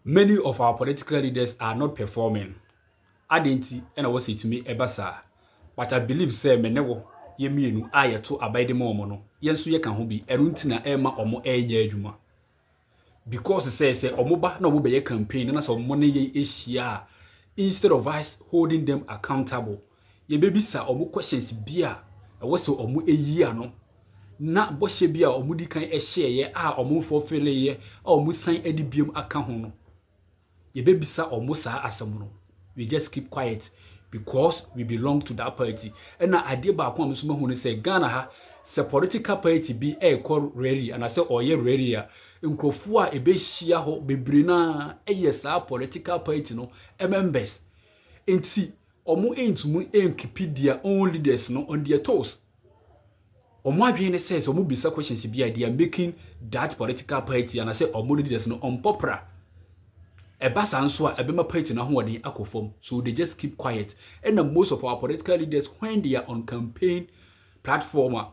Many of our political leaders are not performing. Adenti and I was it to me ebasa. But I believe say menewo ye mienu aye to abide mo no. Yenso ye kan ho bi eruntina ema omo enye adwuma. Because say omoba na omo be ye campaign na so omo ne ye ehia instead of us holding them accountable. Ye bebisa omo questions bia e wo se omo eyi ano. Na bohye bia omo di kan ehye ye a omo fulfill ye a omo san adi biem aka ho no. Ye bebisa omo saa asem no. We just keep quiet because we belong to that party. And na ade ba kwa mso mahu ne say Ghana ha se political party bi call rally and I say oye rally a nkrofo a ebehia ho bebre na saa political party no members. Enti omo entumu enkipedia own leaders no on their toes. Omo adwene says omo bisa questions bi they are making that political party and I say omo leaders no unpopular. Ebasa nso a ebema party na hoɔden akɔfam, so they just keep quiet. And most of our political leaders, when they are on campaign platform,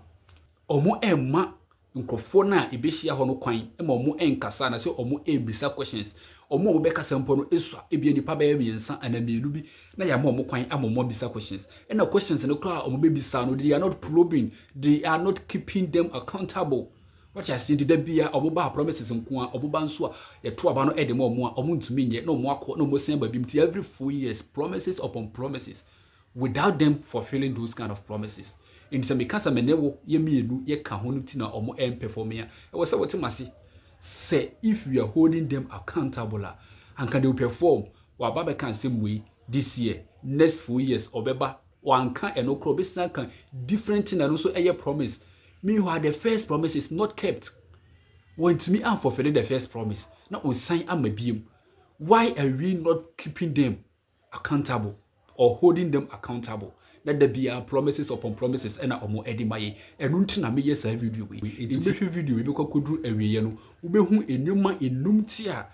omo emma nkrofo na ebehia hɔ no kwan ema omo enkasa na sɛ omo ebisa questions. Omo obekasa mpo no esu ebie nipa ba yemiensa anamienu bi na ya ma omo kwan ama omo bisa questions. And the questions no kra omo bebisa no, they are not probing, they are not keeping them accountable. What you see the bia oboba promises nko a oboba nso a ye to aba no e de mo a omo ntumi nye na omo akọ na omo sen ba bim ti every 4 years promises upon promises without them fulfilling those kind of promises. In some because menewo ye mienu ye ka ho nti na omo perform ya e wo se wotemase say if we are holding them accountable and can they perform wa baba kan same way this year next 4 years obeba wanka enokro be san kan different thing and also a promise. Meanwhile, the first promise is not kept. When to me, I'm fulfilling the first promise. Now, we sign I'm a beam. Why are we not keeping them accountable or holding them accountable? Let there be promises upon promises and a more edimaye. And until I may yes, a video. It's a video we could do every year. We who a numa in numtia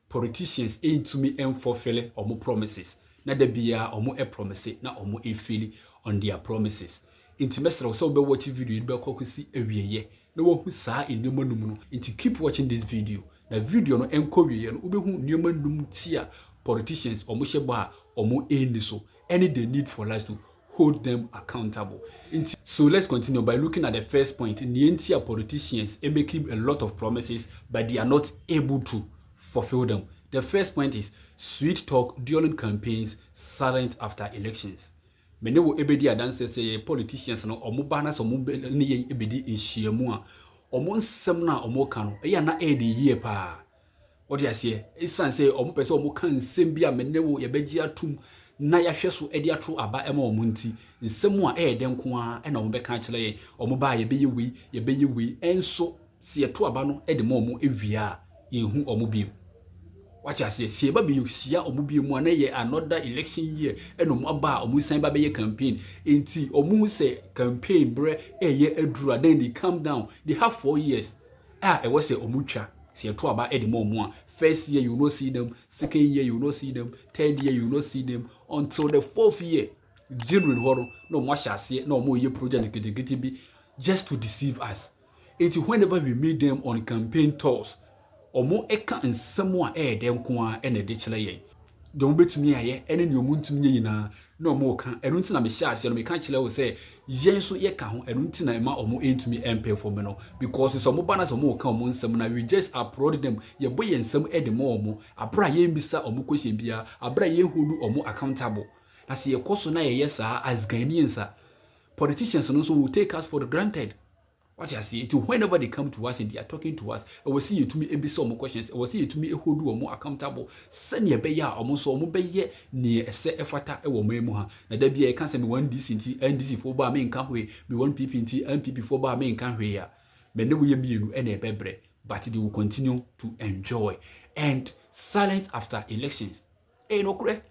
politicians aim to me and fulfill or more promises. Let there be or more a promise, not or more a feeling on their promises. Inti mesra so be watch video you be kokusi ewieye na wo hu saa enema num no inti keep watching this video na video no enko wieye no obehu nneema num tia politicians omo hyebo a omo eni so any the need for us to hold them accountable. So let's continue by looking at the first point. Nientia politicians making a lot of promises but they are not able to fulfill them. The first point is sweet talk during campaigns, silent after elections. Mene wo ebedi adanse say politicians no omo ba na so omo ne ye ebedi nhyiamu a omo nsem na omo ka no eya na e de yie pa what you say isan say omo pese omo kan nsem bi a mene wo ye beji atum na ya hwe so e de ato aba ema omo nti nsem a e de nko a e na omo be ka kire ye omo ba ye be ye wi enso se ye to aba no e de ma omo ewia ye hu omo bi. What you say, see, baby, you see, omu bi mu na ye another election year, and omu aba omu sign ba be campaign. Inti omu say campaign bre ye edura, then they come down. They have 4 years. E was say omu twa. See to aba e de mo mu a. First year you no see them, second year you no see them, third year you no see them until the 4th year. Genuine horror, no more shall say, no more ye project bi just to deceive us. Inti whenever we meet them on campaign tours. Omo eka nsemo a dem ko a ene de kire ye dem betumi aye ene ne omu ntumi nyina na omo ka enu ntina me hia ase no me ka kire wo say yen so ye ka ho enu ntina ma omo entumi perform no because so omo ba na so omo ka omo nsem na we just applaud them ye boy nsem e de mo omo abra ye mbisa omo question bia abra ye hodu omo accountable na se ye koso na ye yes as Ghanaians politicians no so will take us for granted. What you see, to whenever they come to us and they are talking to us, I will see you to me a some questions. I will see you to me a who do more accountable. Send your beya almost so mobile near a set effort a woman. Now there be a cancer me one DCT and DC for bar main can't wait, me one PPT and PP for bar main can't wait. Men will be any bebre, but they will continue to enjoy and silence after elections. Ain't no correct.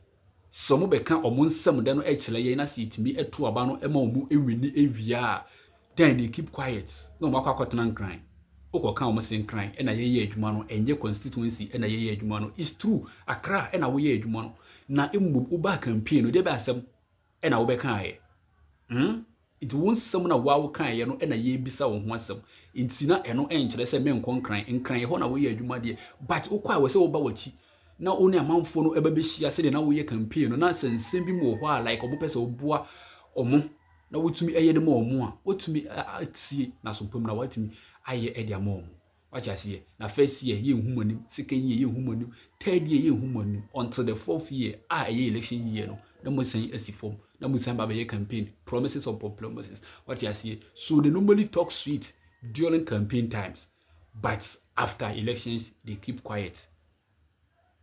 Some be can't almost some then actually na see to me a 2 abano a momu a winnie a via. Then they keep quiet. No more cotton crying. Oko kan almost saying crying. And a ye jumano and your constituency and a ye jumano. It's true. A cry and a way jumano. Na imu uba campaign no deba some and a ubeka. It won't summon a wow kind and a ye bisa on oneself. In Sina and no angel, say men con crying and crying on a way jumadi. But Oka was over what na only amanfo no eba be hia se de na wo ye campaign no na sensem bi mo ho a like obo pese obua omo na wotumi eye de mo omo a wotumi atie na so pam na watumi aye e de ama omo wacha se na first year ye humanim second year ye humanim third year ye humanim until the fourth year ye election year no na mo san asifom na mo san ba be campaign promises upon promises wacha se so they normally talk sweet during campaign times but after elections they keep quiet.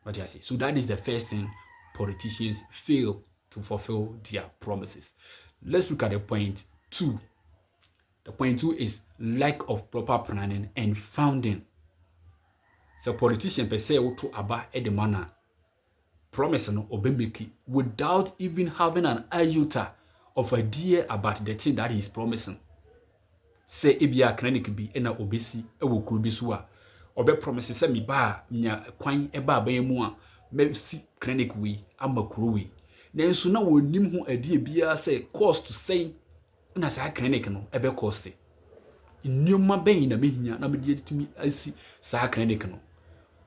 What do I say? So that is the first thing politicians fail to fulfill their promises. Let's look at the point 2. The point 2 is lack of proper planning and funding. So politician per se to aba e de mana promise no obembeki without even having an iota of idea about the thing that he is promising. Say ebia clinic bi na obesi e wo kuro bi so a obe promise say me ba nya kwan e ba ban mu a me si clinic we amakuro we na enso na wonim ho adie bia say cost say na say clinic no ebe cost nnyoma ban na mehia na me de timi asi sa clinic no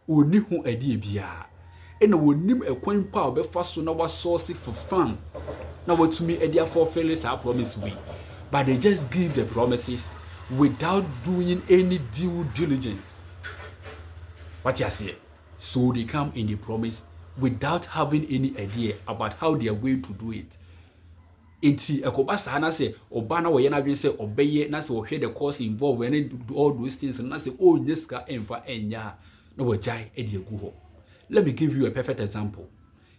oni ho adie bia e na wonim ekwan pa obefa so na wa source for fun na watumi e dia fulfill sa promise we. But they just give the promises without doing any due diligence. What you say? So they come in the promise without having any idea about how they are going to do it. Inti ekobasa na say oba na wo ye na dwen say obeye na say wo hwe the course involved when do all those things na say oh nyeska emfa enya na wo jai e de gu ho. Let me give you a perfect example.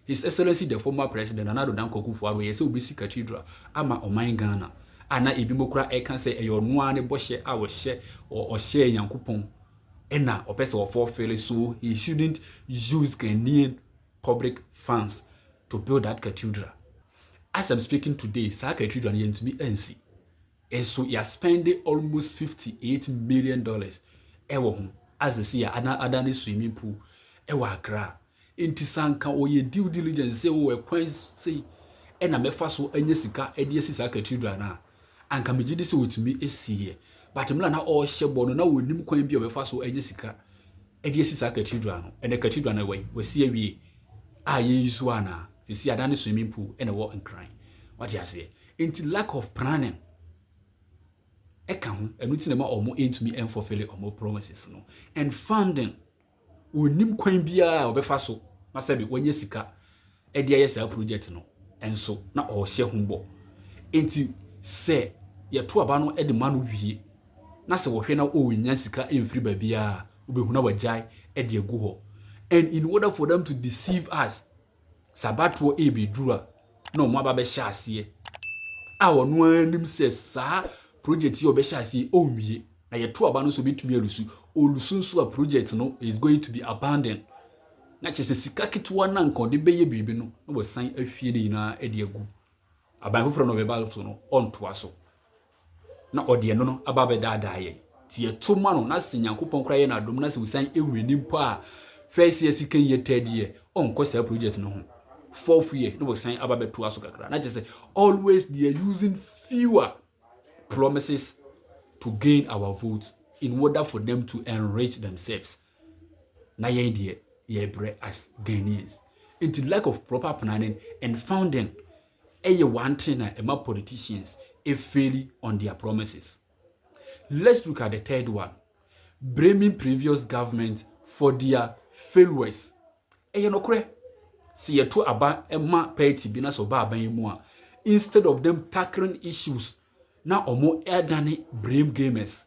His Excellency the former president Nana Danko Akufo-Addo ye say obisi cathedral ama oman Ghana. Ana ebimokura e kan say eyo noa ne bohye a wo hye o hye Yankopon ena opese wo fulfill so he shouldn't use Ghanaian public funds to build that cathedral. As I'm speaking today, sa cathedral yen to me NC. And so you are spending almost $58 million ewo ho as the see Adani swimming pool ewa Accra. Inti sanka oye due diligence say o ekwan say ena mefa so anya sika e de asisa cathedral na anka megide se wotumi esiye but mla na all shebo no na wonim kwan bi obefa so anya sika e de asisa cathedral no and the cathedral na we see awie ye isu ana see Adani swimming pool ena wo nkran what you say into lack of planning e ka ho enu ti na ma omo entumi enfulfill omo promises no and funding wonim kwan bia obefa so na sabi wanya sika e de ayesa project no enso na o hye humbo enti se ye to aba no e de ma no wie na se wo hwe na o nya sika emfiri ba bia obehuna wajai e de agu ho and in order for them to deceive us sabato e be dura no mo aba be hye ase a wono anim se sa project ye obehye ase o wie na ye to aba no so bitumi alusu olusunsu a project no is going to be abandoned na chese sika kitwa na nkode beye bibi no no bo san ahwie ne nyina e de agu aban foforo no be ba so no onto aso na ode no no aba be daadaa ye tie to ma no na se Nyankopon kra ye na adom na se wisan ehwenim pa a first year sika ye third year onko sa project no ho fourth year no bo san aba be to aso kakra na chese always they are using fewer promises to gain our votes in order for them to enrich themselves. Na ye die ye bre as Ghanaians. Into lack of proper planning and funding, one thing ema politicians fail on their promises. Let's look at the third one. Blaming previous government for their failures. No kre. See ye to aba ema party bi na so ba aban mu a instead of them tackling issues na omo edane blame gamers.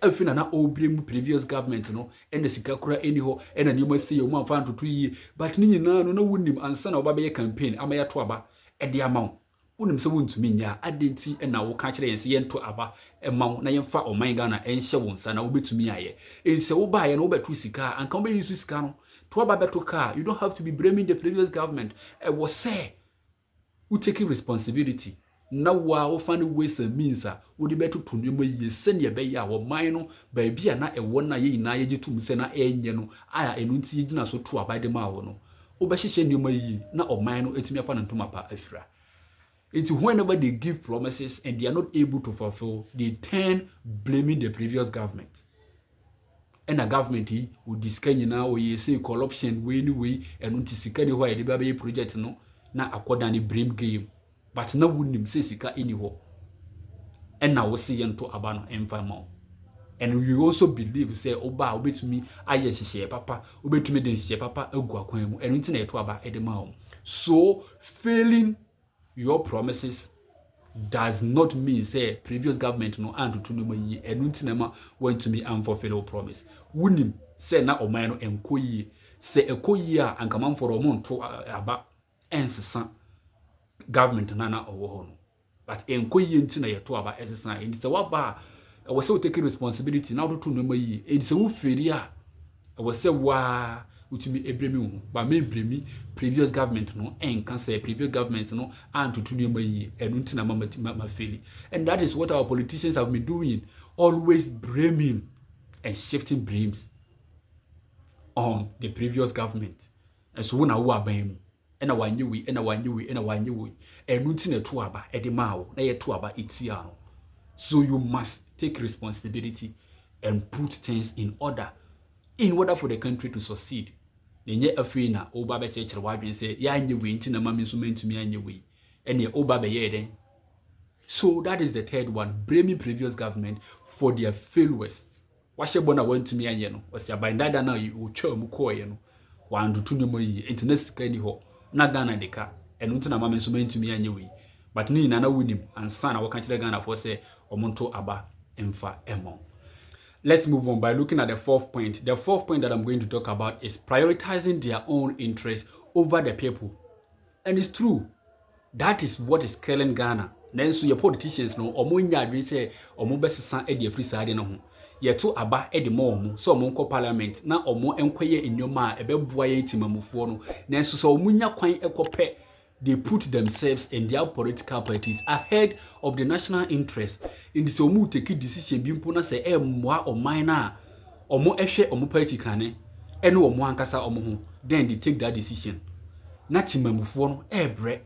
Afina na blame previous government no ene sika kura eni ho ena nyoma se yo man fan to 2 year but ni nyina no na wonim ansa na oba be campaign ama ya to aba e de ama wonim se wontumi nya adenti ena wo ka kire yense yento aba ema na yemfa oman Ghana enhye wonsa na wobetumi aye ense wo ba ye na wo betu sika anka wo be use sika no to aba beto car you don't have to be blaming the previous government e wo say who take responsibility na wa find ways and means wo de beto to nyoma ye sene be ya wo man no ba bia na ewo na ye nyina ye gitum se na enye no aya enu nti yigina so to aba de ma wo no wo be hyehye nyoma yi na o man no etumi afa ntoma pa afira. It's whenever they give promises and they are not able to fulfill, they turn blaming the previous government. and a government would discard now or you say corruption way anyway and until sika ni why the baby project no na akoda ni brim game but na wunim say sika anyho and now we see yento aba no emfa. And we also believe say oba obetumi aye hihye papa obetumi de hihye papa agu akwan mu enu ntina eto aba edema. So failing your promises does not mean say previous government no antutu no mayi enu ntina ma want to me unfulfill promise. Wunim say na oman no enkoyi say ekoyi a ankaman for omo nto aba ensesa government na owo ho no, but enkoyi ntina yeto aba ensesa enti say waba was so taking responsibility now to no mayi enti say wo feri a was say wa utimi ebremi hu ba me ebremi previous government no enka say previous government no antutu no mayi enu ntina ma feli. And that is what our politicians have been doing, always blaming and shifting blames on the previous government. And so na wo aban mu ena wanyewi enu ntina to aba edema wo na ye to aba etia no. So you must take responsibility and put things in order for the country to succeed. Nenye afei na oba be chechere wadwen say ya anyewe nti na mame so mentumi anyewe ene oba be ye den. So that is the third one, blaming previous government for their failures. Wahye bona wantumi anye no wasi abandada na wo twa mu koye no wandutu ne moyi international ni ho na Ghana deka eno nti na mame so mentumi anyewe. But ni na wunim ansa na waka kire Ghana for say omonto aba emfa emo. Let's move on by looking at the fourth point. The fourth point that I'm going to talk about is prioritizing their own interests over the people. And it's true. That is what is killing Ghana. Then so your politicians no omo nya adwen say omo besesa e de free side no ho. Yeto aba e de mo so omo nko parliament na omo enkoye enyoma e beboa ye timamufo no. Nenso so omo nya kwan ekope. They put themselves and their political parties ahead of the national interest. In this omu take decision bimpo na say mwa oman na omo ehwe omo party kane ene omo ankasa omo ho, then they take that decision. Na timamufo no bre.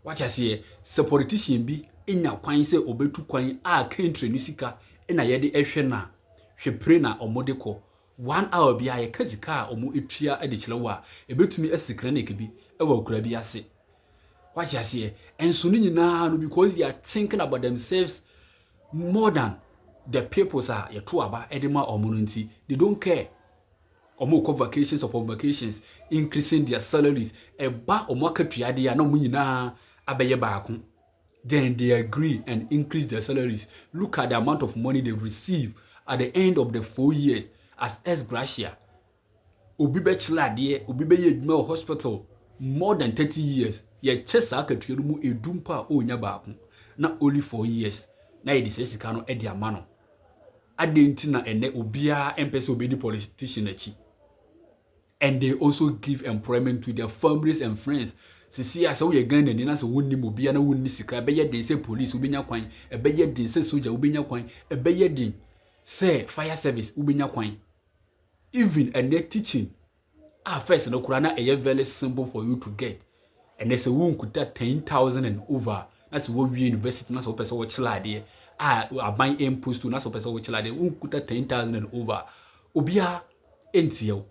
What I say, se politician bi enya kwan say obetu kwan a country ni sika ena ye de ehwe na hwepre na omo de ko 1 hour bi aye kazika omo etua ade kilewa ebetumi asikra na kebi e wa kura bi ase. What you say? And so no, because they are thinking about themselves more than the peoples are aba edema or monunti. They don't care. Or more vacations upon vacations, increasing their salaries. A ba or market triadia no munina abeye baku. Then they agree and increase their salaries. Look at the amount of money they receive at the end of the 4 years as gratia. Obibe chilade, obibe yedma hospital more than 30 years. Ye chesa akatwe mu edumpa onya baako na only 4 years na ye disesika no e dia mano adenti na ene obia empese obedi politician achi. And they also give employment to their families and friends. Sisi asa we Ghana ni na se wonni obia na wonni sika be ye den se police obenya kwan e be ye den se soldier obenya kwan e be ye den se fire service obenya kwan, even ene teaching first no kura na e very simple for you to get. And there's a wound could that 10,000 and over. That's what we university, that's what person watch lady. I buy impulse to that's what person watch lady. Wound could that 10,000 and over. Obia NTL.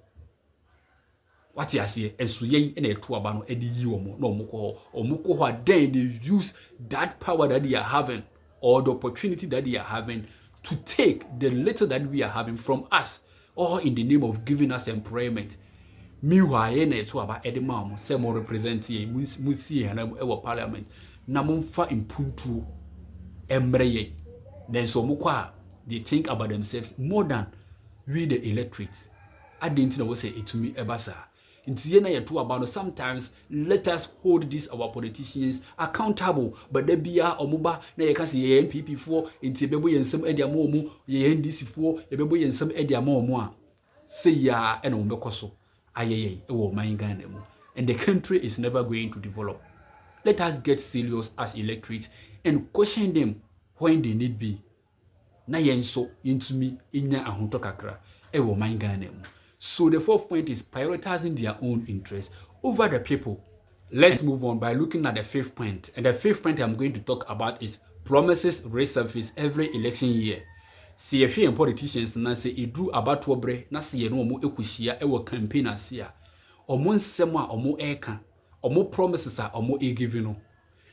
What you say? And so yen and a two abano edi you no moko or moko then they use that power that they are having or the opportunity that they are having to take the little that we are having from us, all in the name of giving us employment. Meanwhile, ene to aba edema say mo represent ye musi na e parliament na momfa impuntu emreye. Then so mukwa they think about themselves more than we the electorate. I didn't know what say it to me ebasa. Inti na ye to about sometimes let us hold these our politicians accountable, but there be a omuba na ye kan say ye NPP for inti bebo yensem edia mo mu ye NDC for ye bebo yensem edia mo mu a say ya ene wo bekoso. And the country is never going to develop. Let us get serious as electorates and question them when they need be. Na yenso into me inya ahunto kakra ewo mangane. So the fourth point is prioritizing their own interests over the people. Let's move on by looking at the fifth point. And the fifth point I'm going to talk about is promises resurface every election year. se ye hwe politicians na se edru abato bre na se ye no omo ekuhia e wo campaign ase a omo nsem a omo eka omo promises a omo give no,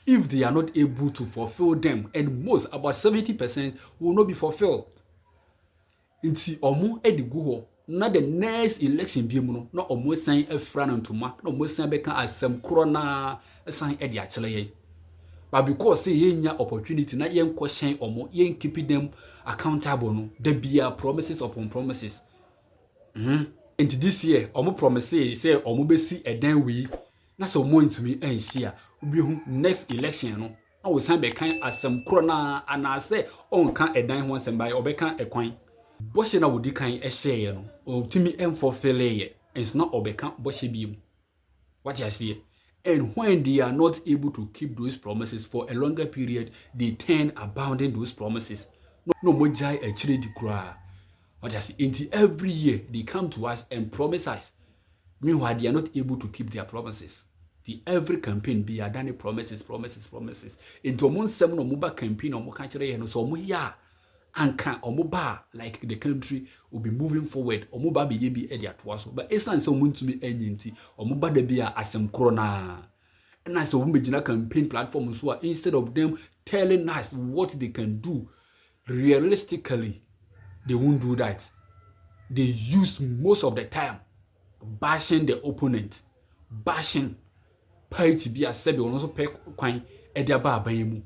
if they are not able to fulfill them, and most about 70% will not be fulfilled. Inti omo edigu ho na the next election bi mu no na omo san afra no ntoma na omo san beka asem kro na san edi a chele ye. But because say yenya opportunity na yen question omo yen keep them accountable no, there be promises upon promises. Into this year omo promise say omo besi edan wi na so omo ntumi enhia obi hu next election no na we san be kan asem kro na anase onka edan ho asem bai obeka ekwan boshe na wodi kan ehye no otumi enfulfill ye. It's not obeka boshe bi. What you see? And when they are not able to keep those promises for a longer period, they turn abounding those promises. No more jai a chile cry. What you see? Until every year they come to us and promise us. Meanwhile, they are not able to keep their promises. The every campaign be a done promises. Into mon sem no muba campaign or mo kanchire no so mo ya anka omoba like the country will be moving forward. Omoba be ye be edia toaso. But esan so mun to be enyinti omoba de bia asem krona. And I so we campaign platforms so instead of them telling us what they can do, realistically, they won't do that. They use most of the time bashing the opponent, bashing party be a sebe on also pay kwan edia ba abayemu.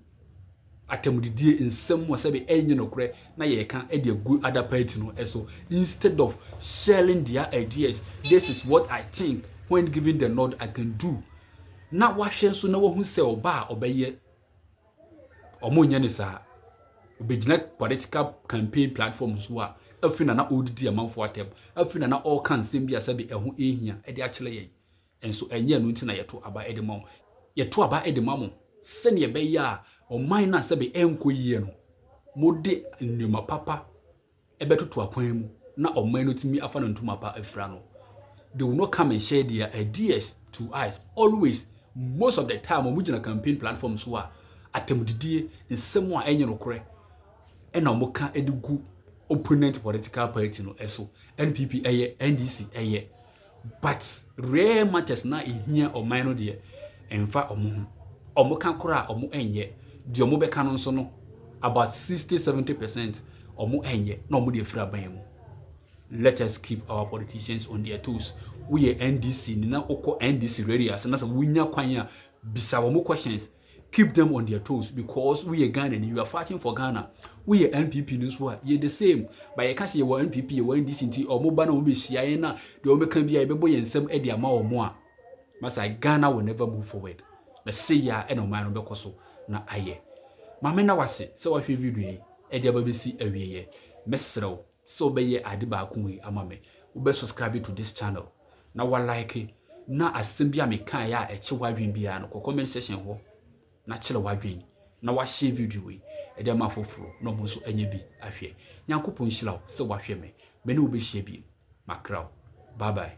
Atemudidie nsem wo sebe enye no kure na ye kan e de gu other party no eso, instead of sharing their ideas. This is what I think when giving the nod I can do. Na wahwe so na wo hu se oba obeye omonya ne sa obegina political campaign platforms so a afina na odidi amanfo atem afina na all kan sem bia sebe eho ehia e de akele yen enso enye no nti na yeto aba e de mam yeto aba e de mam se ne be ya oman na sebe enko yie no mode nnuma papa ebetoto akwan mu na oman no timi afa no ntuma pa afra no. They will not come and share their ideas to us. Always, most of the time, when we do campaign platforms, we atemudidie nsemo a enye no kore ena omoka edugu opponent political party no eso NPP eye NDC eye. But rare matters na ehia oman no de emfa omoka kora omo enye de omo beka no nso no about 60-70% omo enye na omo de fra ban mu. Let us keep our politicians on their toes. We are NDC, Nina Oko NDC ready as and as we kwanya bisawamu questions. Keep them on their toes because we are Ghana and you are fighting for Ghana. We are NPP news war. You're the same. But you can't say you are NPP, you are NDC or Mobana will be Shiana, the Omeka be a baby and some Eddie Ama or more. Masa Ghana will never move forward. Let's say ya and Oman Bekoso na aye. Mamena was it, so I feel you Eddie Babisi away. Mesro. So be ye adiba kumwe amame ube subscribe to this channel na wa like na asembia me kan ya eche wadwen bia no comment section ho na chele wadwen na wa share video we e dem afoforo no mo so anya bi ahwe nyankopon hira se wa hwe me ne ube share bi makraw bye bye.